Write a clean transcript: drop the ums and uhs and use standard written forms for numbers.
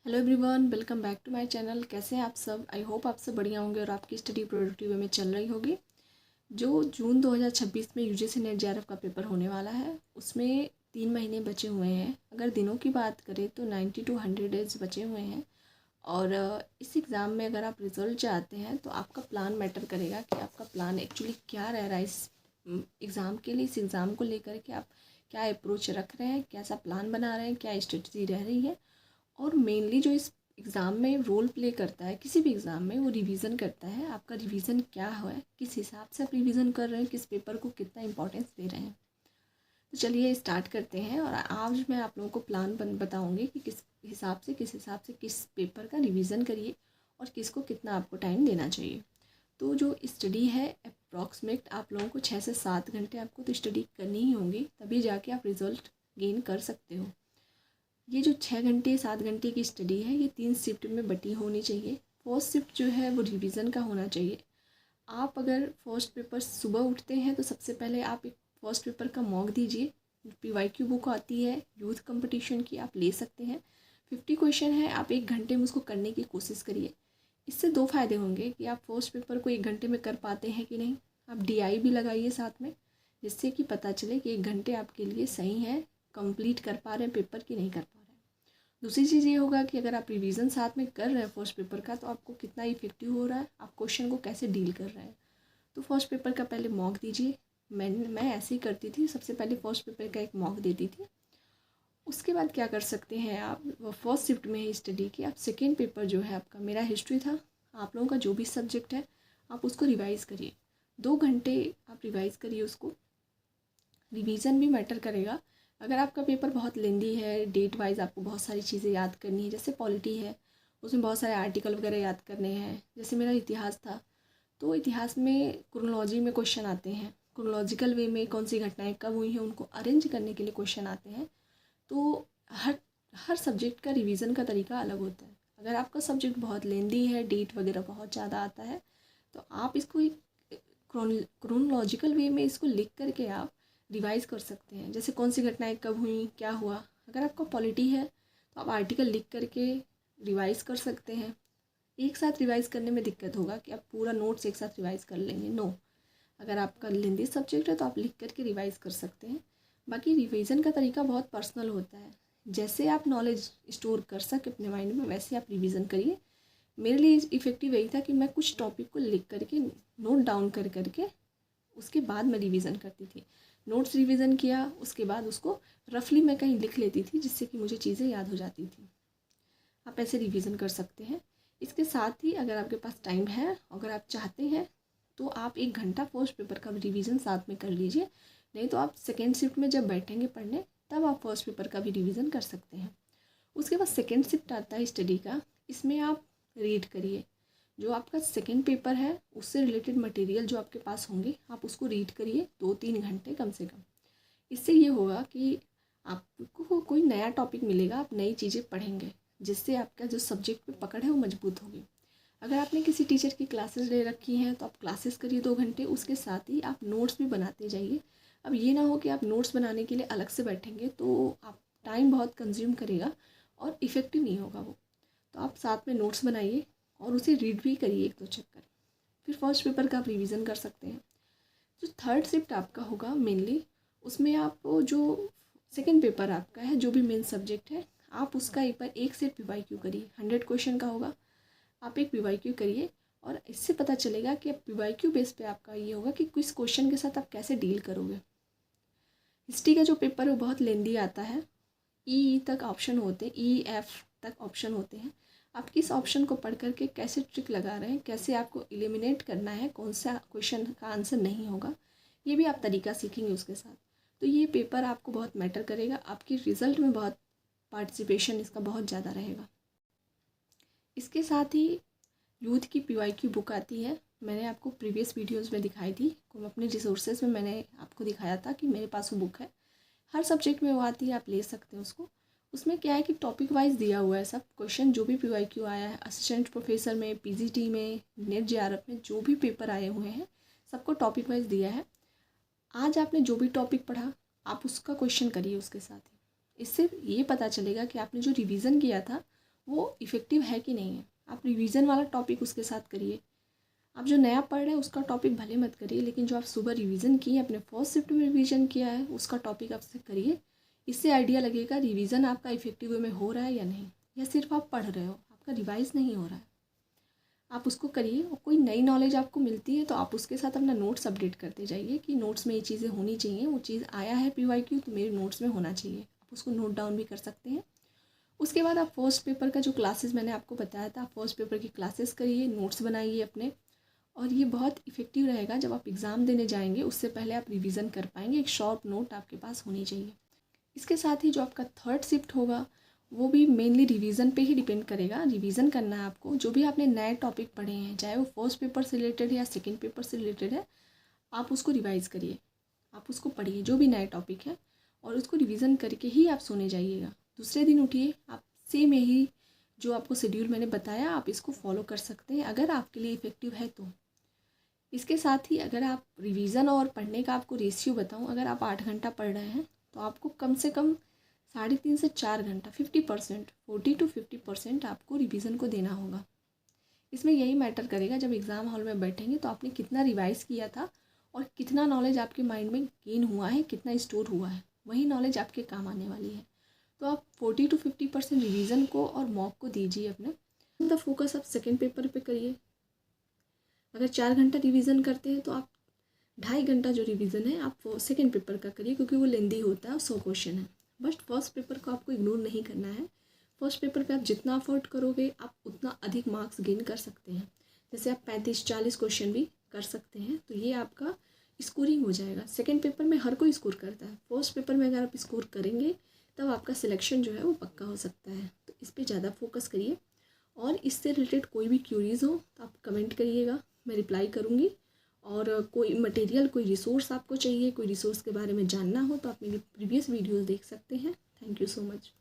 Hello everyone, welcome back to my channel. कैसे हैं आप सब? आई होप आप सब बढ़िया होंगे और आपकी स्टडी प्रोडक्टिव वे में चल रही होगी। जो जून 2026 में यूजीसी नेट जेआरएफ का पेपर होने वाला है, उसमें 3 महीने बचे हुए हैं। अगर दिनों की बात करें तो 90 to 100 डेज बचे हुए हैं। और इस एग्ज़ाम में अगर आप रिज़ल्ट चाहते हैं तो आपका प्लान मैटर करेगा कि आपका प्लान एक्चुअली क्या रह रहा है इस एग्ज़ाम के लिए। इस एग्ज़ाम को लेकर के आप क्या अप्रोच रख रहे हैं, कैसा प्लान बना रहे हैं, क्या स्ट्रेटजी रह रही है। और मेनली जो इस एग्ज़ाम में रोल प्ले करता है, किसी भी एग्ज़ाम में, वो रिवीजन करता है। आपका रिवीजन क्या है, किस हिसाब से आप रिवीजन कर रहे हैं, किस पेपर को कितना इंपॉर्टेंस दे रहे हैं। तो चलिए स्टार्ट करते हैं। और आज मैं आप लोगों को प्लान बताऊंगी कि किस हिसाब से किस पेपर का रिवीजन करिए और किसको कितना आपको टाइम देना चाहिए। तो जो स्टडी है अप्रॉक्सीमेट आप लोगों को 6 से 7 घंटे आपको तो स्टडी करनी ही होगी, तभी जाके आप रिज़ल्ट गेन कर सकते हो। ये जो 6 घंटे 7 घंटे की स्टडी है, ये 3 शिफ्ट में बटी होनी चाहिए। फर्स्ट शिफ्ट जो है वो रिवीजन का होना चाहिए। आप अगर फर्स्ट पेपर सुबह उठते हैं तो सबसे पहले आप एक फर्स्ट पेपर का मॉक दीजिए। पीवाईक्यू बुक आती है यूथ कंपटीशन की, आप ले सकते हैं। 50 क्वेश्चन है, आप 1 घंटे में उसको करने की कोशिश करिए। इससे 2 फ़ायदे होंगे कि आप फर्स्ट पेपर को 1 घंटे में कर पाते हैं कि नहीं। आप डीआई भी लगाइए साथ में, जिससे कि पता चले कि 1 घंटे आपके लिए सही है, कंप्लीट कर पा रहे हैं पेपर कि नहीं कर पा रहे हैं। दूसरी चीज़ ये होगा कि अगर आप रिवीजन साथ में कर रहे हैं फर्स्ट पेपर का, तो आपको कितना इफेक्टिव हो रहा है, आप क्वेश्चन को कैसे डील कर रहे हैं। तो फर्स्ट पेपर का पहले मॉक दीजिए। मैं ऐसे ही करती थी, सबसे पहले फर्स्ट पेपर का एक मॉक देती थी। उसके बाद क्या कर सकते हैं आप, फर्स्ट शिफ्ट में ही स्टडी की आप सेकेंड पेपर जो है आपका, मेरा हिस्ट्री था, आप लोगों का जो भी सब्जेक्ट है आप उसको रिवाइज़ करिए। 2 घंटे आप रिवाइज़ करिए उसको। रिवीजन भी मैटर करेगा। अगर आपका पेपर बहुत लेंदी है, डेट वाइज आपको बहुत सारी चीज़ें याद करनी है, जैसे पॉलिटी है उसमें बहुत सारे आर्टिकल वगैरह याद करने हैं। जैसे मेरा इतिहास था, तो इतिहास में क्रोनोलॉजी में क्वेश्चन आते हैं, क्रोनोलॉजिकल वे में कौन सी घटनाएं कब हुई हैं उनको अरेंज करने के लिए क्वेश्चन आते हैं। तो हर हर सब्जेक्ट का रिवीजन का तरीका अलग होता है। अगर आपका सब्जेक्ट बहुत लेंदी है, डेट वगैरह बहुत ज़्यादा आता है, तो आप इसको एक क्रोनोलॉजिकल वे में इसको लिख करके आप रिवाइज़ कर सकते हैं। जैसे कौन सी घटनाएं कब हुई, क्या हुआ। अगर आपका पॉलिटी है तो आप आर्टिकल लिख करके रिवाइज़ कर सकते हैं। एक साथ रिवाइज़ करने में दिक्कत होगा कि आप पूरा नोट्स एक साथ रिवाइज़ कर लेंगे, नो। अगर आपका हिंदी सब्जेक्ट है तो आप लिख करके रिवाइज़ कर सकते हैं। बाकी रिवीजन का तरीका बहुत पर्सनल होता है। जैसे आप नॉलेज स्टोर कर सके अपने माइंड में, वैसे आप रिवीजन करिए। मेरे लिए इफ़ेक्टिव यही था कि मैं कुछ टॉपिक को लिख करके नोट डाउन कर करके उसके बाद मैं रिवीजन करती थी। नोट्स रिवीजन किया, उसके बाद उसको रफली मैं कहीं लिख लेती थी, जिससे कि मुझे चीज़ें याद हो जाती थी। आप ऐसे रिवीजन कर सकते हैं। इसके साथ ही अगर आपके पास टाइम है, अगर आप चाहते हैं, तो आप 1 घंटा फर्स्ट पेपर का रिवीजन साथ में कर लीजिए। नहीं तो आप सेकेंड शिफ्ट में जब बैठेंगे पढ़ने, तब आप फर्स्ट पेपर का भी रिवीजन कर सकते हैं। उसके बाद सेकेंड शिफ्ट आता है स्टडी का। इसमें आप रीड करिए। जो आपका सेकेंड पेपर है उससे रिलेटेड मटेरियल जो आपके पास होंगे, आप उसको रीड करिए 2-3 घंटे कम से कम। इससे ये होगा कि आपको कोई नया टॉपिक मिलेगा, आप नई चीज़ें पढ़ेंगे, जिससे आपका जो सब्जेक्ट पे पकड़ है वो मजबूत होगी। अगर आपने किसी टीचर की क्लासेस ले रखी हैं तो आप क्लासेस करिए 2 घंटे, उसके साथ ही आप नोट्स भी बनाते जाइए। अब ये ना हो कि आप नोट्स बनाने के लिए अलग से बैठेंगे तो आप टाइम बहुत कंज्यूम करेगा और इफ़ेक्टिव नहीं होगा वो। तो आप साथ में नोट्स बनाइए और उसे रीड भी करिए 1-2 चैप्टर। फिर फर्स्ट पेपर का आप रिवीजन कर सकते हैं। जो थर्ड शिफ्ट आपका होगा मेनली, उसमें आप जो सेकेंड पेपर आपका है, जो भी मेन सब्जेक्ट है, आप उसका एक बार एक सेट पीवाईक्यू करिए। 100 क्वेश्चन का होगा, आप एक पीवाईक्यू करिए। और इससे पता चलेगा कि आप पीवाईक्यू बेस पे आपका ये होगा कि किस क्वेश्चन के साथ आप कैसे डील करोगे। हिस्ट्री का जो पेपर है वो बहुत लेंदी आता है। ई तक ऑप्शन होते हैं, ई एफ तक ऑप्शन होते हैं। आप किस ऑप्शन को पढ़ करके कैसे ट्रिक लगा रहे हैं, कैसे आपको एलिमिनेट करना है, कौन सा क्वेश्चन का आंसर नहीं होगा, ये भी आप तरीका सीखेंगे उसके साथ। तो ये पेपर आपको बहुत मैटर करेगा, आपकी रिज़ल्ट में बहुत पार्टिसिपेशन इसका बहुत ज़्यादा रहेगा। इसके साथ ही यूथ की पीवाईक्यू बुक आती है, मैंने आपको प्रीवियस वीडियोज़ में दिखाई थी। अपने रिसोर्सेज में मैंने आपको दिखाया था कि मेरे पास वो बुक है। हर सब्जेक्ट में वो आती है, आप ले सकते हैं उसको। उसमें क्या है कि टॉपिक वाइज दिया हुआ है सब क्वेश्चन, जो भी पीवाईक्यू आया है असिस्टेंट प्रोफेसर में, पीजीटी में, नेट जेआरएफ में, जो भी पेपर आए हुए हैं सबको टॉपिक वाइज दिया है। आज आपने जो भी टॉपिक पढ़ा आप उसका क्वेश्चन करिए उसके साथ ही। इससे ये पता चलेगा कि आपने जो रिवीजन किया था वो इफ़ेक्टिव है कि नहीं है। आप रिवीजन वाला टॉपिक उसके साथ करिए। आप जो नया पढ़ रहे हैं उसका टॉपिक भले मत करिए, लेकिन जो आप सुबह रिवीजन किए, अपने फर्स्ट शिफ्ट में रिवीजन किया है, उसका टॉपिक आपसे करिए। इससे आइडिया लगेगा रिवीजन आपका इफेक्टिव वे में हो रहा है या नहीं, या सिर्फ आप पढ़ रहे हो, आपका रिवाइज नहीं हो रहा है। आप उसको करिए, और कोई नई नॉलेज आपको मिलती है तो आप उसके साथ अपना नोट्स अपडेट करते जाइए कि नोट्स में ये चीज़ें होनी चाहिए, वो चीज़ आया है PYQ तो मेरे नोट्स में होना चाहिए। आप उसको नोट डाउन भी कर सकते हैं। उसके बाद आप फर्स्ट पेपर का जो क्लासेस मैंने आपको बताया था, फर्स्ट पेपर की क्लासेस करिए, नोट्स बनाइए अपने, और ये बहुत इफ़ेक्टिव रहेगा। जब आप एग्ज़ाम देने जाएंगे उससे पहले आप रिवीजन कर पाएंगे। एक शॉर्ट नोट आपके पास होनी चाहिए। इसके साथ ही जो आपका थर्ड शिफ्ट होगा वो भी मेनली रिवीजन पे ही डिपेंड करेगा। रिवीजन करना है आपको, जो भी आपने नए टॉपिक पढ़े हैं, चाहे वो फर्स्ट पेपर से रिलेटेड है या सेकेंड पेपर से रिलेटेड है, आप उसको रिवाइज़ करिए, आप उसको पढ़िए जो भी नए टॉपिक है, और उसको रिवीजन करके ही आप सोने जाइएगा। दूसरे दिन उठिए, आप सेम यही जो आपको शेड्यूल मैंने बताया आप इसको फॉलो कर सकते हैं अगर आपके लिए इफ़ेक्टिव है तो। इसके साथ ही अगर आप रिवीजन और पढ़ने का आपको रेशियो बताऊं, अगर आप 8 घंटा पढ़ रहे हैं तो आपको कम से कम 3.5 से 4 घंटा 50% 40 to 50% आपको रिवीजन को देना होगा। इसमें यही मैटर करेगा जब एग्ज़ाम हॉल में बैठेंगे तो आपने कितना रिवाइज़ किया था और कितना नॉलेज आपके माइंड में गेन हुआ है, कितना स्टोर हुआ है, वही नॉलेज आपके काम आने वाली है। तो आप 40 to 50% रिवीजन को और मॉक को दीजिए अपने। द फोकस आप सेकेंड पेपर पे करिए। अगर 4 घंटा रिवीजन करते हैं तो आप 2.5 घंटा जो रिवीजन है आप सेकेंड पेपर का करिए, क्योंकि वो लेंदी होता है और 100 क्वेश्चन है। बट फर्स्ट पेपर को आपको इग्नोर नहीं करना है। फर्स्ट पेपर पे आप जितना अफोर्ड करोगे आप उतना अधिक मार्क्स गेन कर सकते हैं। जैसे आप 35-40 क्वेश्चन भी कर सकते हैं, तो ये आपका स्कोरिंग हो जाएगा। सेकेंड पेपर में हर कोई स्कोर करता है, फर्स्ट पेपर में अगर आप स्कोर करेंगे तब आपका सिलेक्शन जो है वो पक्का हो सकता है। तो इस पर ज़्यादा फोकस करिए, और इससे रिलेटेड कोई भी क्यूरीज़ हो तो आप कमेंट करिएगा, मैं रिप्लाई करूँगी। और कोई मटेरियल, कोई रिसोर्स आपको चाहिए, कोई रिसोर्स के बारे में जानना हो तो आप मेरी प्रीवियस वीडियोस देख सकते हैं। Thank you so much.